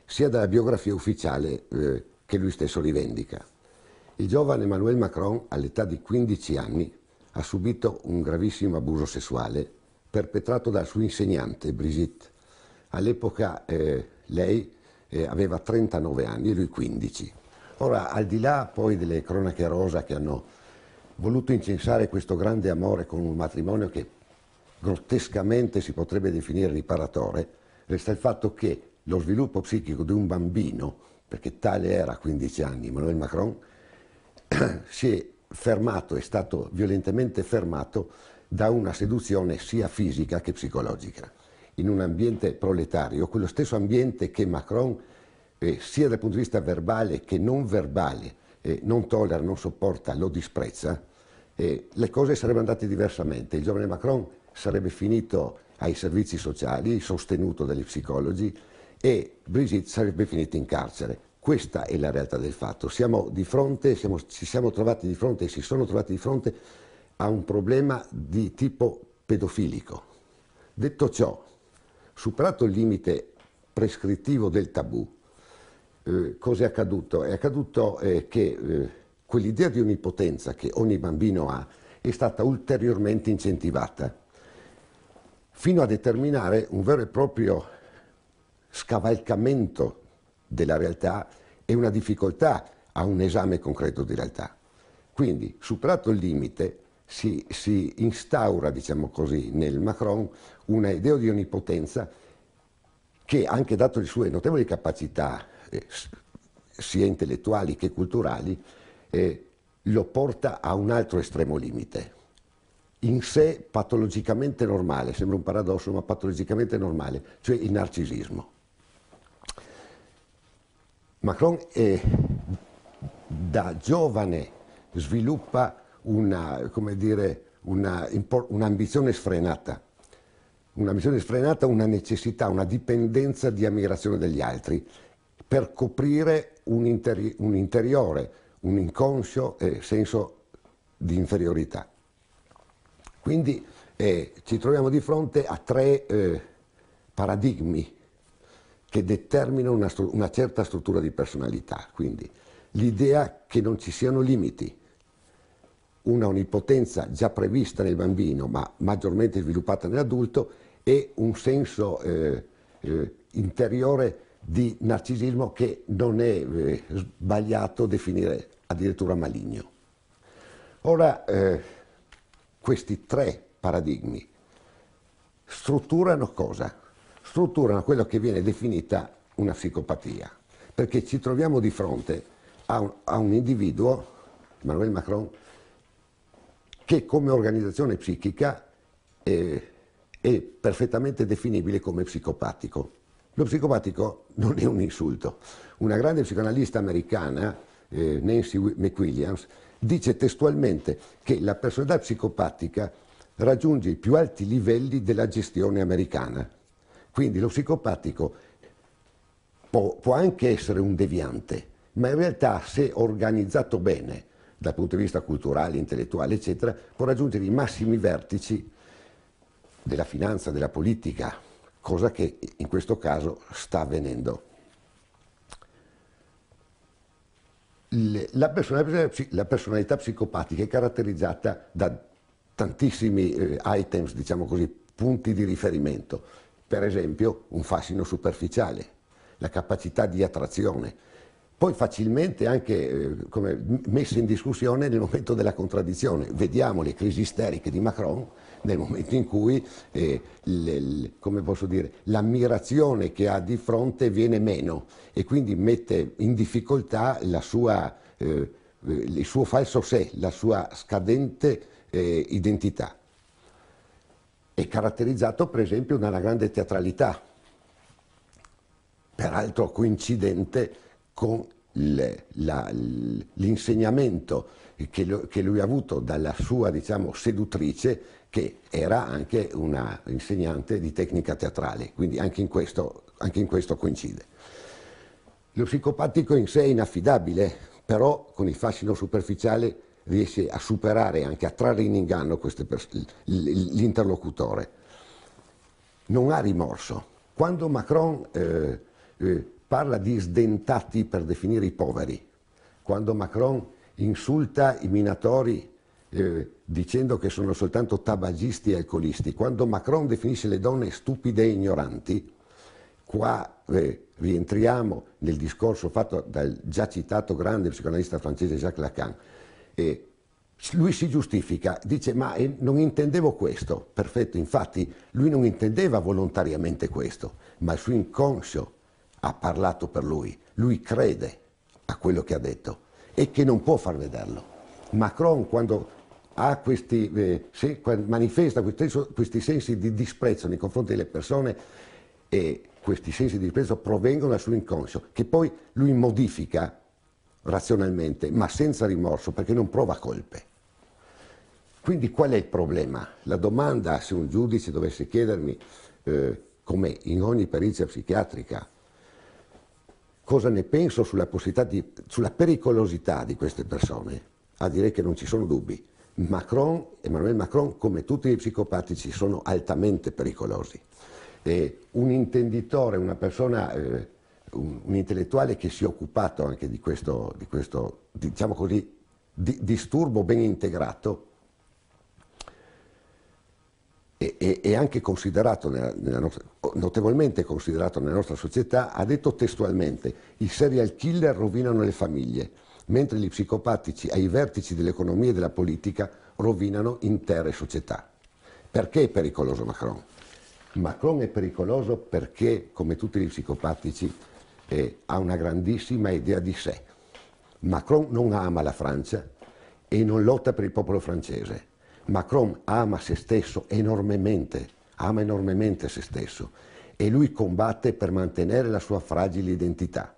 sia dalla biografia ufficiale che lui stesso rivendica. Il giovane Emmanuel Macron, all'età di 15 anni, ha subito un gravissimo abuso sessuale perpetrato dal suo insegnante Brigitte. All'epoca lei aveva 39 anni e lui 15. Ora, al di là poi delle cronache rosa che hanno voluto incensare questo grande amore con un matrimonio che grottescamente si potrebbe definire riparatore, resta il fatto che lo sviluppo psichico di un bambino, perché tale era a 15 anni Emmanuel Macron, si è fermato, è stato violentemente fermato da una seduzione sia fisica che psicologica. In un ambiente proletario, quello stesso ambiente che Macron, sia dal punto di vista verbale che non verbale, non tollera, non sopporta, lo disprezza, le cose sarebbero andate diversamente. Il giovane Macron sarebbe finito ai servizi sociali, sostenuto dagli psicologi, e Brigitte sarebbe finita in carcere. Questa è la realtà del fatto. Siamo di fronte, ci siamo trovati di fronte e si sono trovati di fronte a un problema di tipo pedofilico. Detto ciò, superato il limite prescrittivo del tabù, cosa è accaduto? È accaduto che quell'idea di onnipotenza che ogni bambino ha è stata ulteriormente incentivata, fino a determinare un vero e proprio scavalcamento della realtà e una difficoltà a un esame concreto di realtà. Quindi, superato il limite, si instaura, diciamo così, nel Macron una idea di onnipotenza che, anche dato le sue notevoli capacità, sia intellettuali che culturali, lo porta a un altro estremo limite. In sé patologicamente normale, sembra un paradosso, ma patologicamente normale, cioè il narcisismo. Macron da giovane sviluppa un'ambizione sfrenata, una necessità, una dipendenza di ammirazione degli altri per coprire un interiore, un inconscio senso di inferiorità. Quindi ci troviamo di fronte a tre paradigmi che determinano una certa struttura di personalità. Quindi l'idea che non ci siano limiti, una onnipotenza già prevista nel bambino ma maggiormente sviluppata nell'adulto, e un senso interiore di narcisismo che non è sbagliato definire addirittura maligno. Ora, questi tre paradigmi strutturano cosa? Strutturano quello che viene definita una psicopatia, perché ci troviamo di fronte a un individuo, Emmanuel Macron, che come organizzazione psichica è perfettamente definibile come psicopatico. Lo psicopatico non è un insulto. Una grande psicoanalista americana, Nancy McWilliams, dice testualmente che la personalità psicopatica raggiunge i più alti livelli della gestione americana. Quindi lo psicopatico può anche essere un deviante, ma in realtà, se organizzato bene dal punto di vista culturale, intellettuale, eccetera, può raggiungere i massimi vertici della finanza, della politica, cosa che in questo caso sta avvenendo. La personalità psicopatica è caratterizzata da tantissimi items, diciamo così, punti di riferimento. Per esempio, un fascino superficiale, la capacità di attrazione, poi facilmente anche messa in discussione nel momento della contraddizione. Vediamo le crisi isteriche di Macron nel momento in cui, come posso dire, l'ammirazione che ha di fronte viene meno e quindi mette in difficoltà il suo falso sé, la sua scadente identità. È caratterizzato per esempio da una grande teatralità, peraltro coincidente con l'insegnamento che lui ha avuto dalla sua, diciamo, seduttrice, che era anche una insegnante di tecnica teatrale, quindi anche in questo coincide. Lo psicopatico in sé è inaffidabile, però con il fascino superficiale riesce a superare, anche a trarre in inganno l'interlocutore. Non ha rimorso. Quando Macron parla di sdentati per definire i poveri, quando Macron insulta i minatori dicendo che sono soltanto tabagisti e alcolisti, quando Macron definisce le donne stupide e ignoranti, qua rientriamo nel discorso fatto dal già citato grande psicoanalista francese Jacques Lacan. Lui si giustifica, dice ma non intendevo questo, perfetto, infatti lui non intendeva volontariamente questo, ma il suo inconscio ha parlato per lui crede a quello che ha detto e che non può far vederlo. Macron quando ha manifesta questi sensi di disprezzo nei confronti delle persone e questi sensi di disprezzo provengono dal suo inconscio, che poi lui modifica razionalmente, ma senza rimorso, perché non prova colpe. Quindi qual è il problema? La domanda, se un giudice dovesse chiedermi, come in ogni perizia psichiatrica, cosa ne penso sulla pericolosità di queste persone, a dire che non ci sono dubbi. Emmanuel Macron, come tutti gli psicopatici, sono altamente pericolosi. Un intenditore, una persona, un intellettuale che si è occupato anche di questo diciamo così, disturbo ben integrato, e anche considerato notevolmente considerato nella nostra società, ha detto testualmente: i serial killer rovinano le famiglie, mentre gli psicopatici ai vertici dell'economia e della politica rovinano intere società. Perché è pericoloso Macron? Macron è pericoloso perché, come tutti gli psicopatici, ha una grandissima idea di sé. Macron non ama la Francia e non lotta per il popolo francese. Macron ama se stesso enormemente, ama enormemente se stesso e lui combatte per mantenere la sua fragile identità.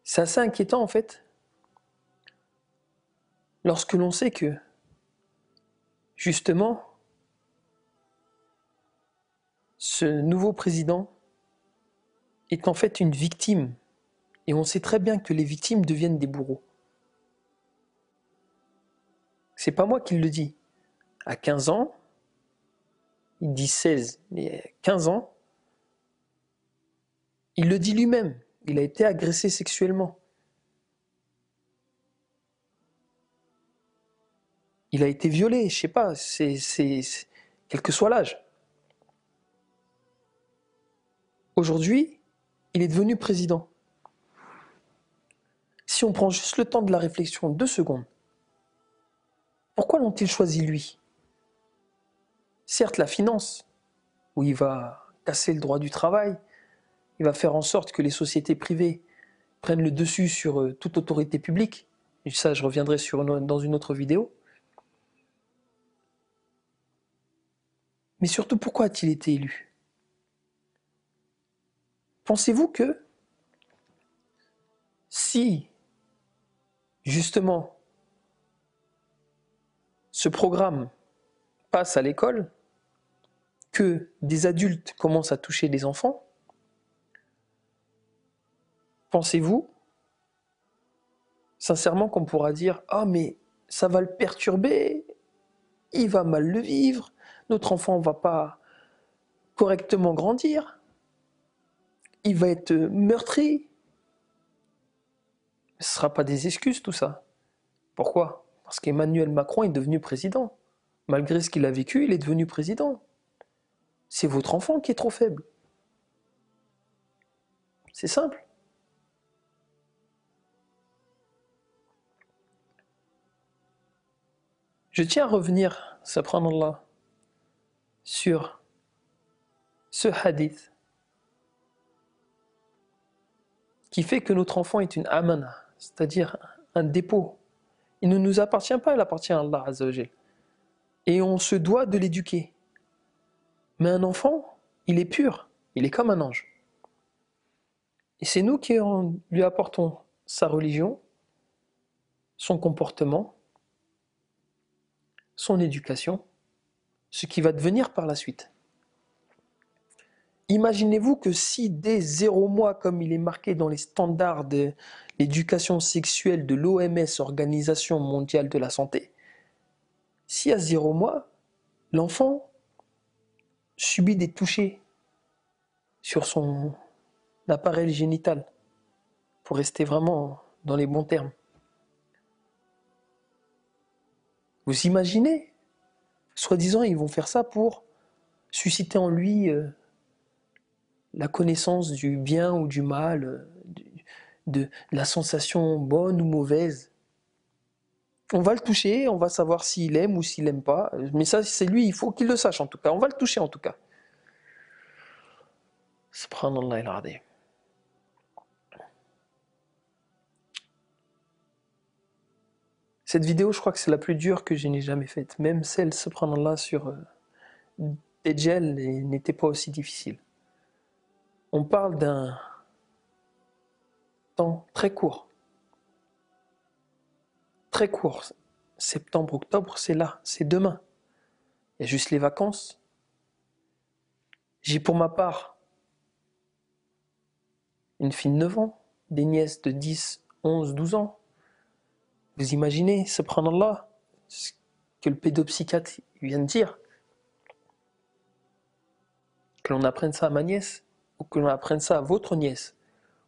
C'est assez inquiétant en fait, lorsque l'on sait que, justement, ce nouveau président est en fait une victime. Et on sait très bien que les victimes deviennent des bourreaux. C'est pas moi qui le dis. À 15 ans, il dit 16, mais 15 ans, il le dit lui-même. Il a été agressé sexuellement. Il a été violé, je sais pas, quel que soit l'âge. Aujourd'hui, il est devenu président. Si on prend juste le temps de la réflexion, 2 secondes, pourquoi l'ont-ils choisi lui? Certes, la finance, où il va casser le droit du travail, il va faire en sorte que les sociétés privées prennent le dessus sur toute autorité publique. Et ça, je reviendrai dans une autre vidéo. Mais surtout, pourquoi a-t-il été élu? Pensez-vous que si, justement, ce programme passe à l'école, que des adultes commencent à toucher des enfants, pensez-vous sincèrement qu'on pourra dire « Ah, mais ça va le perturber, il va mal le vivre, notre enfant ne va pas correctement grandir, il va être meurtri ». Ce ne sera pas des excuses tout ça. Pourquoi? Parce qu'Emmanuel Macron est devenu président. Malgré ce qu'il a vécu, il est devenu président. C'est votre enfant qui est trop faible. C'est simple. Je tiens à revenir, subhanallah, sur ce hadith qui fait que notre enfant est une amana, c'est-à-dire un dépôt. Il ne nous appartient pas, il appartient à Allah Azza wa Jal. Et on se doit de l'éduquer. Mais un enfant, il est pur, il est comme un ange. Et c'est nous qui lui apportons sa religion, son comportement, son éducation, ce qui va devenir par la suite. Imaginez-vous que si dès 0 mois, comme il est marqué dans les standards de l'éducation sexuelle de l'OMS, Organisation mondiale de la santé, si à 0 mois, l'enfant subit des touchés sur son appareil génital, pour rester vraiment dans les bons termes. Vous imaginez? Soi-disant, ils vont faire ça pour susciter en lui la connaissance du bien ou du mal, de la sensation bonne ou mauvaise. On va le toucher, on va savoir s'il aime ou s'il aime pas. Mais ça, c'est lui, il faut qu'il le sache en tout cas. On va le toucher en tout cas. Subhanallah al-Azim. Cette vidéo, je crois que c'est la plus dure que je n'ai jamais faite. Même celle, subhanallah, sur Dajjal n'était pas aussi difficile. On parle d'un temps très court. Très court. Septembre, octobre, c'est là, c'est demain. Il y a juste les vacances. J'ai pour ma part une fille de 9 ans, des nièces de 10, 11, 12 ans. Vous imaginez, subhanallah, ce que le pédopsychiatre vient de dire. Que l'on apprenne ça à ma nièce, ou que l'on apprenne ça à votre nièce,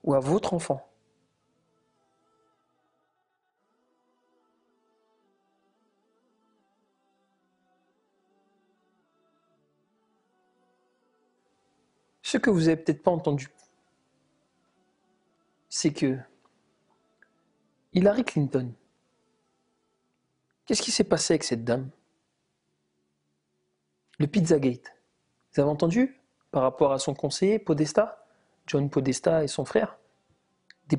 ou à votre enfant. Ce que vous n'avez peut-être pas entendu, c'est que Hillary Clinton, qu'est-ce qui s'est passé avec cette dame? Le Pizzagate. Vous avez entendu? Par rapport à son conseiller Podesta, John Podesta et son frère, des